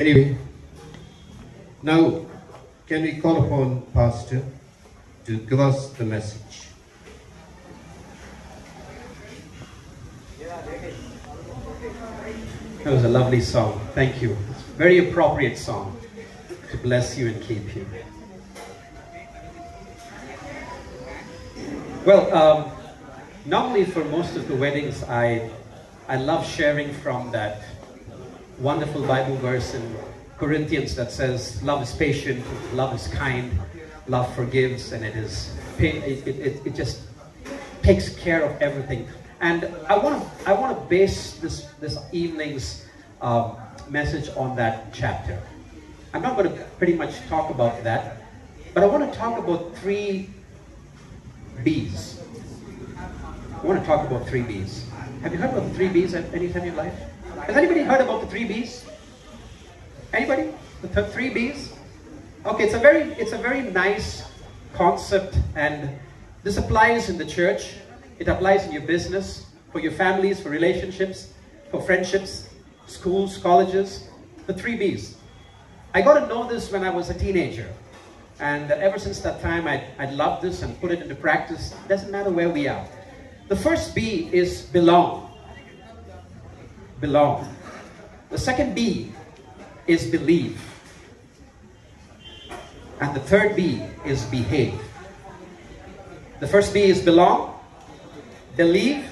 Anyway, now can we call upon Pastor to give us the message? That was a lovely song. Thank you. It's a very appropriate song to bless you and keep you. Well, normally for most of the weddings, I love sharing from that wonderful Bible verse in Corinthians that says, love is patient, love is kind, love forgives, and it just takes care of everything. And I want to base this evening's message on that chapter. I'm not going to pretty much talk about that, but I want to talk about 3 B's. I want to talk about 3 B's. Have you heard about the 3 B's at any time in your life? Has anybody heard about the 3 B's? Anybody? The 3 B's? Okay, it's a very nice concept, and this applies in the church. It applies in your business, for your families, for relationships, for friendships, schools, colleges. The 3 B's. I got to know this when I was a teenager. And ever since that time, I loved this and put it into practice. It doesn't matter where we are. The first B is belong. Belong. The second B is believe. And the third B is behave. The first B is belong, believe,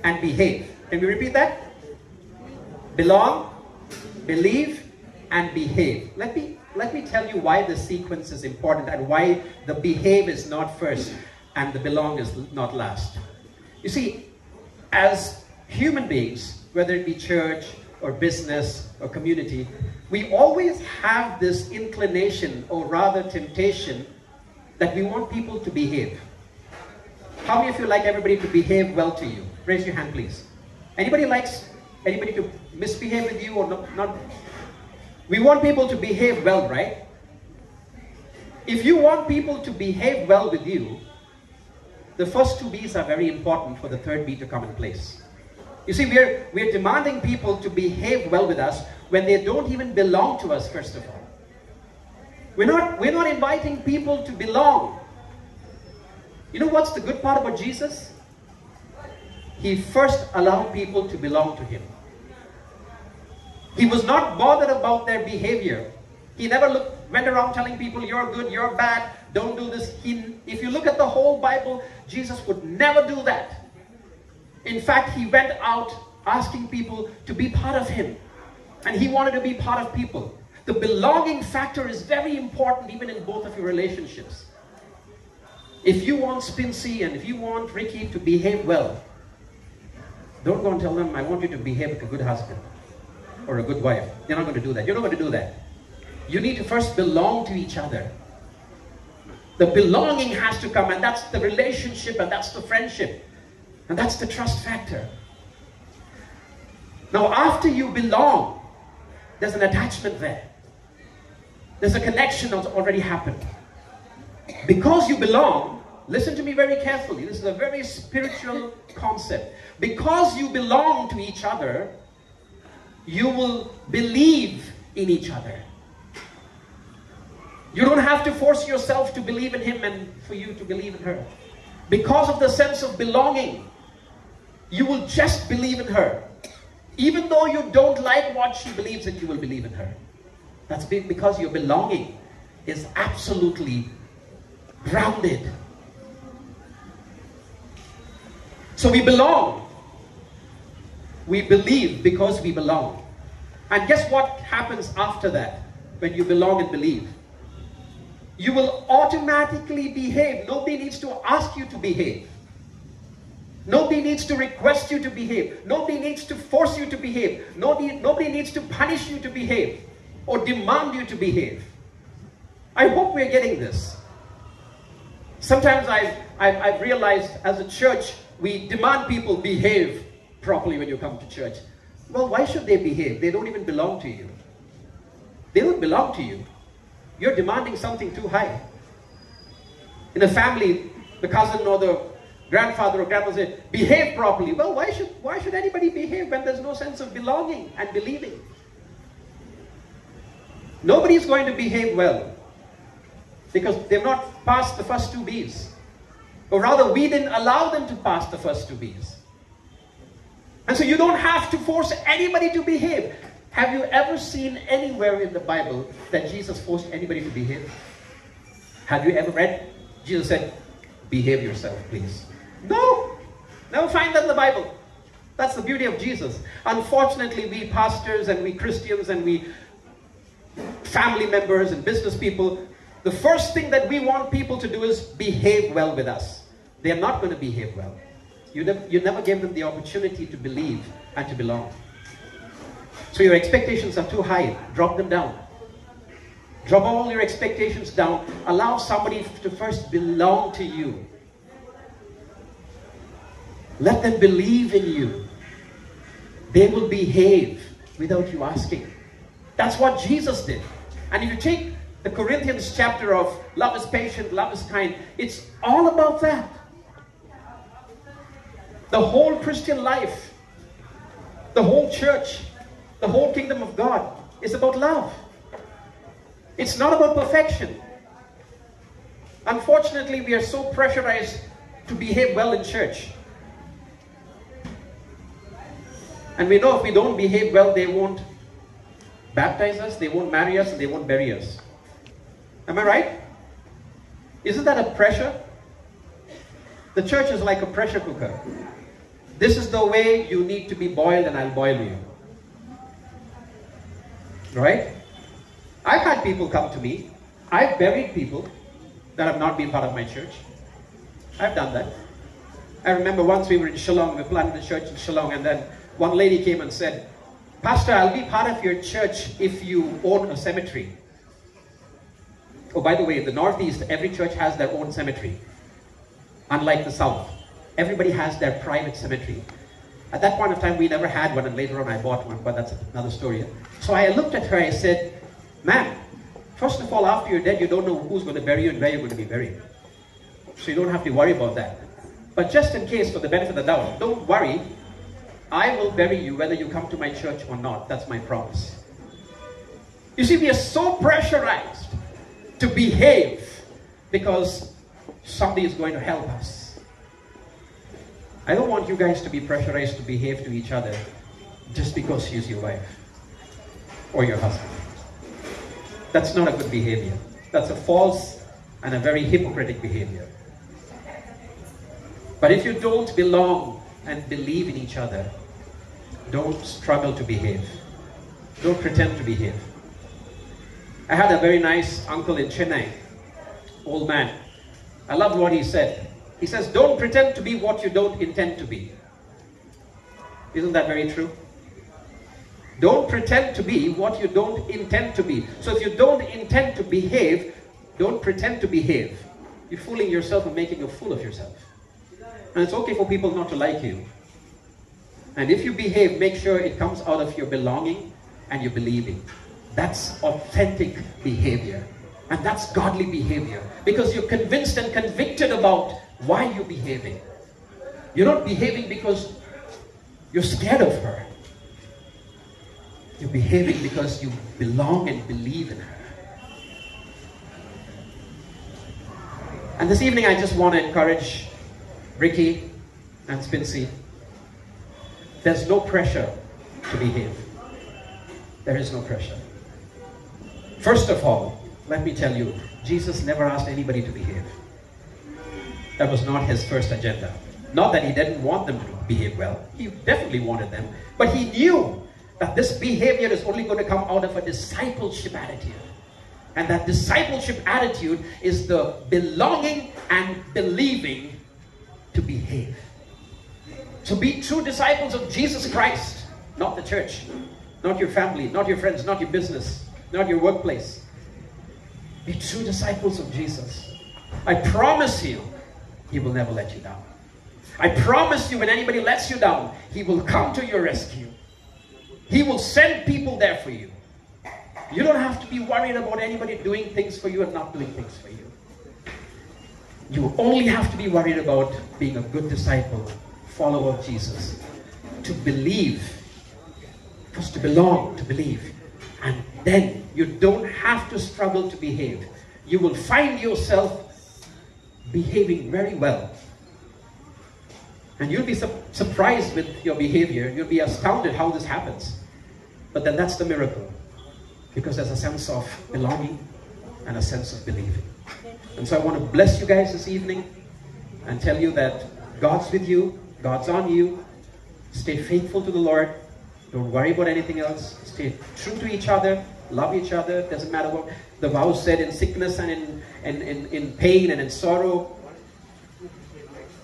and behave. Can we repeat that? Belong, believe, and behave. Let me tell you why the sequence is important and why the behave is not first and the belong is not last. You see, as human beings, whether it be church or business or community, we always have this inclination, or rather temptation, that we want people to behave. How many of you like everybody to behave well to you? Raise your hand, please. Anybody likes anybody to misbehave with you or not? We want people to behave well, right? If you want people to behave well with you, the first 2 B's are very important for the third B to come in place. You see, we're demanding people to behave well with us when they don't even belong to us, first of all. We're not inviting people to belong. You know what's the good part about Jesus? He first allowed people to belong to him. He was not bothered about their behavior. He never went around telling people, you're good, you're bad, don't do this. If you look at the whole Bible, Jesus would never do that. In fact, he went out asking people to be part of him. And he wanted to be part of people. The belonging factor is very important even in both of your relationships. If you want Spincy and if you want Ricky to behave well, don't go and tell them, I want you to behave like a good husband or a good wife. You're not going to do that. You're not going to do that. You need to first belong to each other. The belonging has to come, and that's the relationship, and that's the friendship, and that's the trust factor. Now, after you belong, there's an attachment there. There's a connection that's already happened. Because you belong, listen to me very carefully. This is a very spiritual concept. Because you belong to each other, you will believe in each other. You don't have to force yourself to believe in him and for you to believe in her. Because of the sense of belonging, you will just believe in her. Even though you don't like what she believes in, you will believe in her. That's because your belonging is absolutely grounded. So we belong. We believe because we belong. And guess what happens after that? When you belong and believe, you will automatically behave. Nobody needs to ask you to behave. Nobody needs to request you to behave. Nobody needs to force you to behave. Nobody needs to punish you to behave or demand you to behave. I hope we're getting this. Sometimes I've realized as a church, we demand people behave properly when you come to church. Well, why should they behave? They don't even belong to you. They don't belong to you. You're demanding something too high. In a family, the cousin or the grandfather or grandmother say, behave properly. Well, why should anybody behave when there's no sense of belonging and believing? Nobody's going to behave well because they've not passed the first two B's. Or rather, we didn't allow them to pass the first two B's. And so you don't have to force anybody to behave. Have you ever seen anywhere in the Bible that Jesus forced anybody to behave? Have you ever read? Jesus said, behave yourself, please. No! Never find that in the Bible. That's the beauty of Jesus. Unfortunately, we pastors and we Christians and we family members and business people, the first thing that we want people to do is behave well with us. They are not going to behave well. You never gave them the opportunity to believe and to belong. So your expectations are too high. Drop them down. Drop all your expectations down. Allow somebody to first belong to you. Let them believe in you. They will behave without you asking. That's what Jesus did. And if you take the Corinthians chapter of love is patient, love is kind, it's all about that. The whole Christian life, the whole church, the whole kingdom of God is about love. It's not about perfection. Unfortunately, we are so pressurized to behave well in church. And we know if we don't behave well, they won't baptize us, they won't marry us, and they won't bury us. Am I right? Isn't that a pressure? The church is like a pressure cooker. This is the way you need to be boiled and I'll boil you. Right? I've had people come to me. I've buried people that have not been part of my church. I've done that. I remember once we were in Shillong, we planted a church in Shillong, and then one lady came and said, Pastor, I'll be part of your church if you own a cemetery. Oh, by the way, in the Northeast, every church has their own cemetery. Unlike the South, everybody has their private cemetery. At that point of time, we never had one, and later on I bought one, but that's another story. So I looked at her, I said, ma'am, first of all, after you're dead, you don't know who's going to bury you and where you're going to be buried. So you don't have to worry about that. But just in case, for the benefit of the doubt, don't worry. I will bury you whether you come to my church or not. That's my promise. You see, we are so pressurized to behave because somebody is going to help us. I don't want you guys to be pressurized to behave to each other just because she's your wife or your husband. That's not a good behavior. That's a false and a very hypocritical behavior. But if you don't belong and believe in each other, don't struggle to behave. Don't pretend to behave. I had a very nice uncle in Chennai, old man. I loved what he said. He says, don't pretend to be what you don't intend to be. Isn't that very true? Don't pretend to be what you don't intend to be. So if you don't intend to behave, don't pretend to behave. You're fooling yourself and making a fool of yourself. And it's okay for people not to like you. And if you behave, make sure it comes out of your belonging and your believing. That's authentic behavior. And that's godly behavior. Because you're convinced and convicted about why you're behaving. You're not behaving because you're scared of her. You're behaving because you belong and believe in her. And this evening I just want to encourage Ricky and Spincy. There's no pressure to behave. There is no pressure. First of all, let me tell you, Jesus never asked anybody to behave. That was not his first agenda. Not that he didn't want them to behave well. He definitely wanted them. But he knew that this behavior is only going to come out of a discipleship attitude. And that discipleship attitude is the belonging and believing to behave. So be true disciples of Jesus Christ, not the church, not your family, not your friends, not your business, not your workplace. Be true disciples of Jesus. I promise you, he will never let you down. I promise you, when anybody lets you down, he will come to your rescue. He will send people there for you. You don't have to be worried about anybody doing things for you and not doing things for you. You only have to be worried about being a good disciple, follower of Jesus. To believe, first to belong, to believe, And then you don't have to struggle to behave. You will find yourself behaving very well. And you'll be surprised with your behavior. You'll be astounded how this happens. But then that's the miracle. Because there's a sense of belonging and a sense of believing. And so I want to bless you guys this evening and tell you that God's with you. God's on you. Stay faithful to the Lord. Don't worry about anything else. Stay true to each other. Love each other. Doesn't matter what the vow said, in sickness and in pain and in sorrow.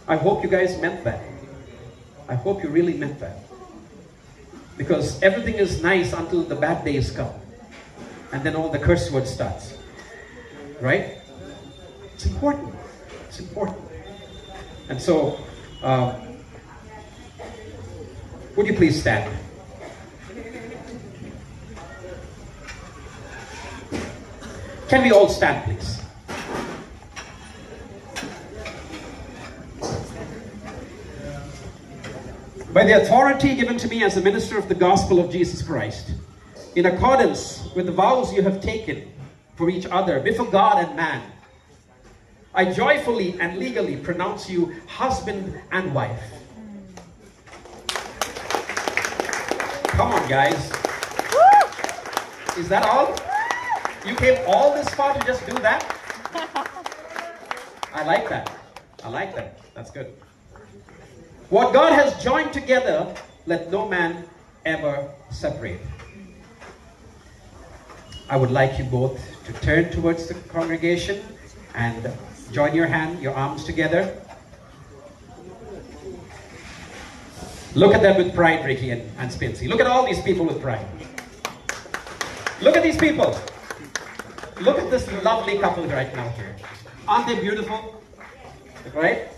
I hope you guys meant that. I hope you really meant that. Because everything is nice until the bad days come. And then all the curse word starts. Right? It's important. It's important. And so, would you please stand? Can we all stand, please? By the authority given to me as a minister of the gospel of Jesus Christ, in accordance with the vows you have taken for each other before God and man, I joyfully and legally pronounce you husband and wife. Come on, guys. Is that all? You came all this far to just do that? I like that. I like that. That's good. What God has joined together, let no man ever separate. I would like you both to turn towards the congregation and join your arms together. Look at them with pride, Ricky and Spincy. Look at all these people with pride. Look at these people. Look at this lovely couple right now here. Aren't they beautiful? Right?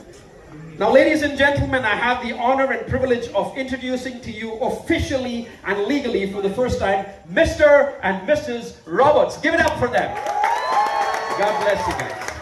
Now, ladies and gentlemen, I have the honor and privilege of introducing to you officially and legally for the first time, Mr. and Mrs. Roberts. Give it up for them. God bless you guys.